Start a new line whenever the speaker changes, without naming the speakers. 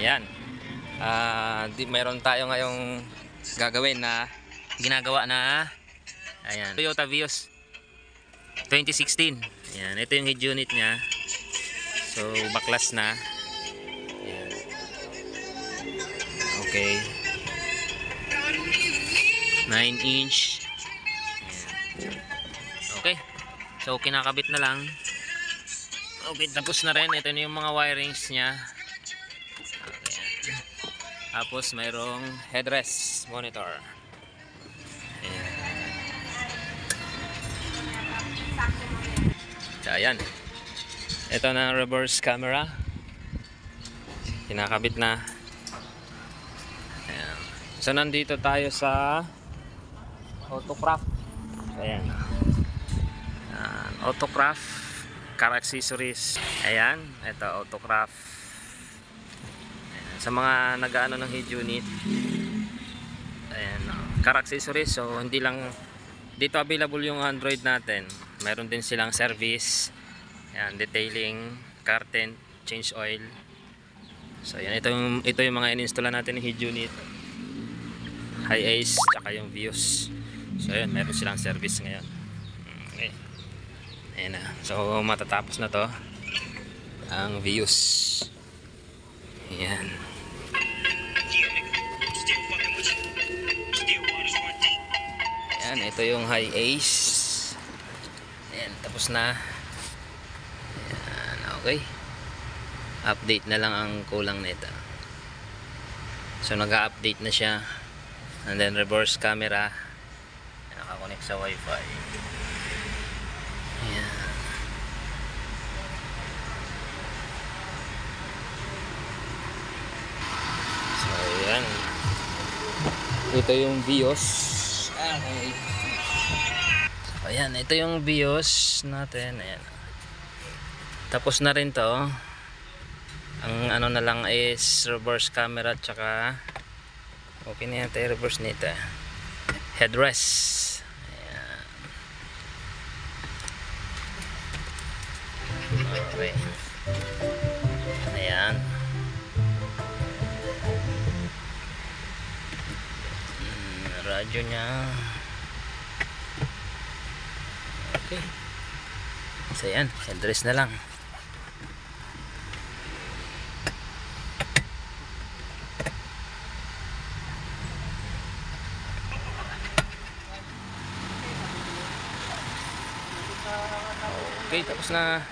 Ayan. Mayroon tayo ngayong gagawin na ginagawa na ayan, Toyota Vios 2016. Ayan, ito yung head unit niya. So, baklas na. Ayan. Okay. 9-inch. Ayan. Okay. So, kinakabit na lang. Okay, tapos na rin. Ito na yung mga wirings niya. Okay. Tapos mayroong headrest monitor. Ayan. So, ayan. Ito na reverse camera. Kinakabit na. Ayan. So, nandito tayo sa Autocraft. Ayan. Autocraft car accessories. Ayan, ito Autocraft. Ayan. Sa mga nag-aano ng head unit, ayan, car accessories. So hindi lang dito available yung Android natin, meron din silang service. Ayan, detailing, car tent, change oil. So ayan, ito yung mga in-install natin ng head unit, high ace, tsaka yung Vios. So ayan, meron silang service ngayon. Okay. Ayan na. So matatapos na to ang Vios. Ayan. Ayan, ito yung high ace. Ayan, tapos na. Ayan, okay. Update na lang ang kulang nito. So nag-update na siya. And then reverse camera. Nakakonect sa wifi. Ayan. So ayan. Ito yung Vios. Okay. So ayan, ito yung Vios natin. Ayan. Tapos na rin to. Ang ano na lang is reverse camera, tsaka okay na yan tayo reverse nito. Headrest. Okay. Ayan. Radyo niya. Okay. So ayan, headrest na lang. Okay, tapos na.